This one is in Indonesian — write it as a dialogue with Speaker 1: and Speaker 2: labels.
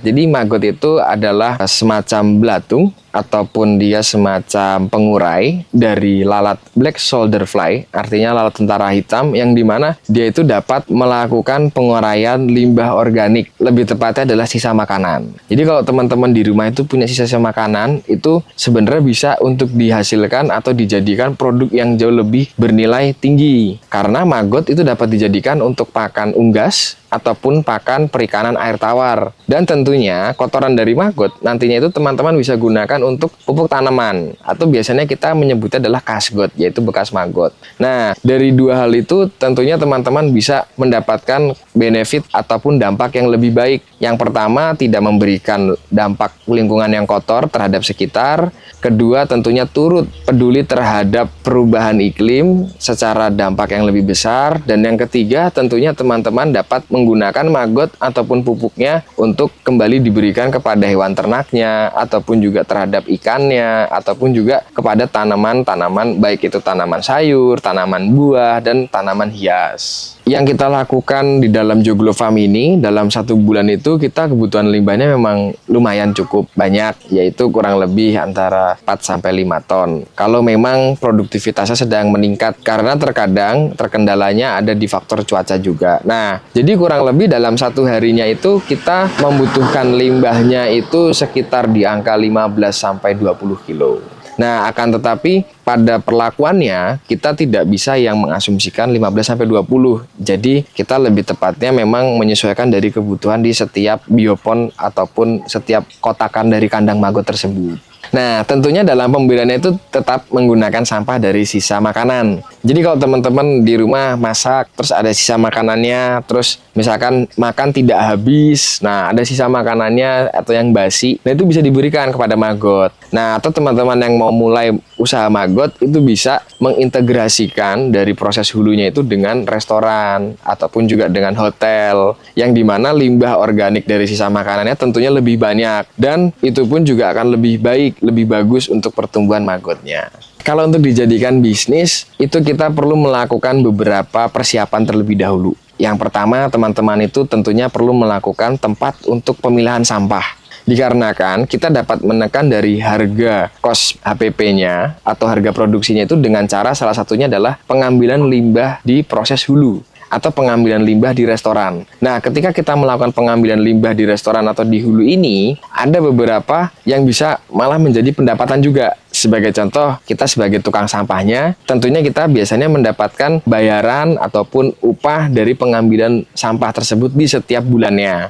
Speaker 1: Jadi maggot itu adalah semacam belatung ataupun dia semacam pengurai dari lalat black soldier fly, artinya lalat tentara hitam, yang dimana dia itu dapat melakukan penguraian limbah organik, lebih tepatnya adalah sisa makanan. Jadi kalau teman-teman di rumah itu punya sisa makanan, itu sebenarnya bisa untuk dihasilkan atau dijadikan produk yang jauh lebih bernilai tinggi, karena maggot itu dapat dijadikan untuk pakan unggas ataupun pakan perikanan air tawar. Dan tentunya kotoran dari maggot nantinya itu teman-teman bisa gunakan untuk pupuk tanaman, atau biasanya kita menyebutnya adalah kasgot, yaitu bekas maggot. Nah, dari dua hal itu tentunya teman-teman bisa mendapatkan benefit ataupun dampak yang lebih baik. Yang pertama, tidak memberikan dampak lingkungan yang kotor terhadap sekitar. Kedua, tentunya turut peduli terhadap perubahan iklim secara dampak yang lebih besar. Dan yang ketiga, tentunya teman-teman dapat menggunakan maggot ataupun pupuknya untuk kembali diberikan kepada hewan ternaknya, ataupun juga terhadap ikannya, ataupun juga kepada tanaman-tanaman, baik itu tanaman sayur, tanaman buah, dan tanaman hias. Yang kita lakukan di dalam Joglo Farm ini, dalam 1 bulan itu kita kebutuhan limbahnya memang lumayan cukup banyak, yaitu kurang lebih antara 4-5 ton. Kalau memang produktivitasnya sedang meningkat, karena terkadang terkendalanya ada di faktor cuaca juga. Nah, jadi kurang lebih dalam 1 harinya itu kita membutuhkan limbahnya itu sekitar di angka 15-20 kilo. Nah, akan tetapi pada perlakuannya kita tidak bisa yang mengasumsikan 15-20. Jadi kita lebih tepatnya memang menyesuaikan dari kebutuhan di setiap biopon ataupun setiap kotakan dari kandang maggot tersebut. Nah, tentunya dalam pembeliannya itu tetap menggunakan sampah dari sisa makanan. Jadi kalau teman-teman di rumah masak, terus ada sisa makanannya, terus misalkan makan tidak habis, nah ada sisa makanannya atau yang basi, nah itu bisa diberikan kepada maggot. Nah, atau teman-teman yang mau mulai usaha maggot itu bisa mengintegrasikan dari proses hulunya itu dengan restoran ataupun juga dengan hotel, yang dimana limbah organik dari sisa makanannya tentunya lebih banyak, dan itu pun juga akan lebih baik, lebih bagus untuk pertumbuhan maggotnya. Kalau untuk dijadikan bisnis, itu kita perlu melakukan beberapa persiapan terlebih dahulu. Yang pertama, teman-teman itu tentunya perlu melakukan tempat untuk pemilahan sampah. Dikarenakan kita dapat menekan dari harga kos HPP-nya atau harga produksinya itu dengan cara salah satunya adalah pengambilan limbah di proses hulu atau pengambilan limbah di restoran. Nah, ketika kita melakukan pengambilan limbah di restoran atau di hulu ini, ada beberapa yang bisa malah menjadi pendapatan juga. Sebagai contoh, kita sebagai tukang sampahnya, tentunya kita biasanya mendapatkan bayaran ataupun upah dari pengambilan sampah tersebut di setiap bulannya.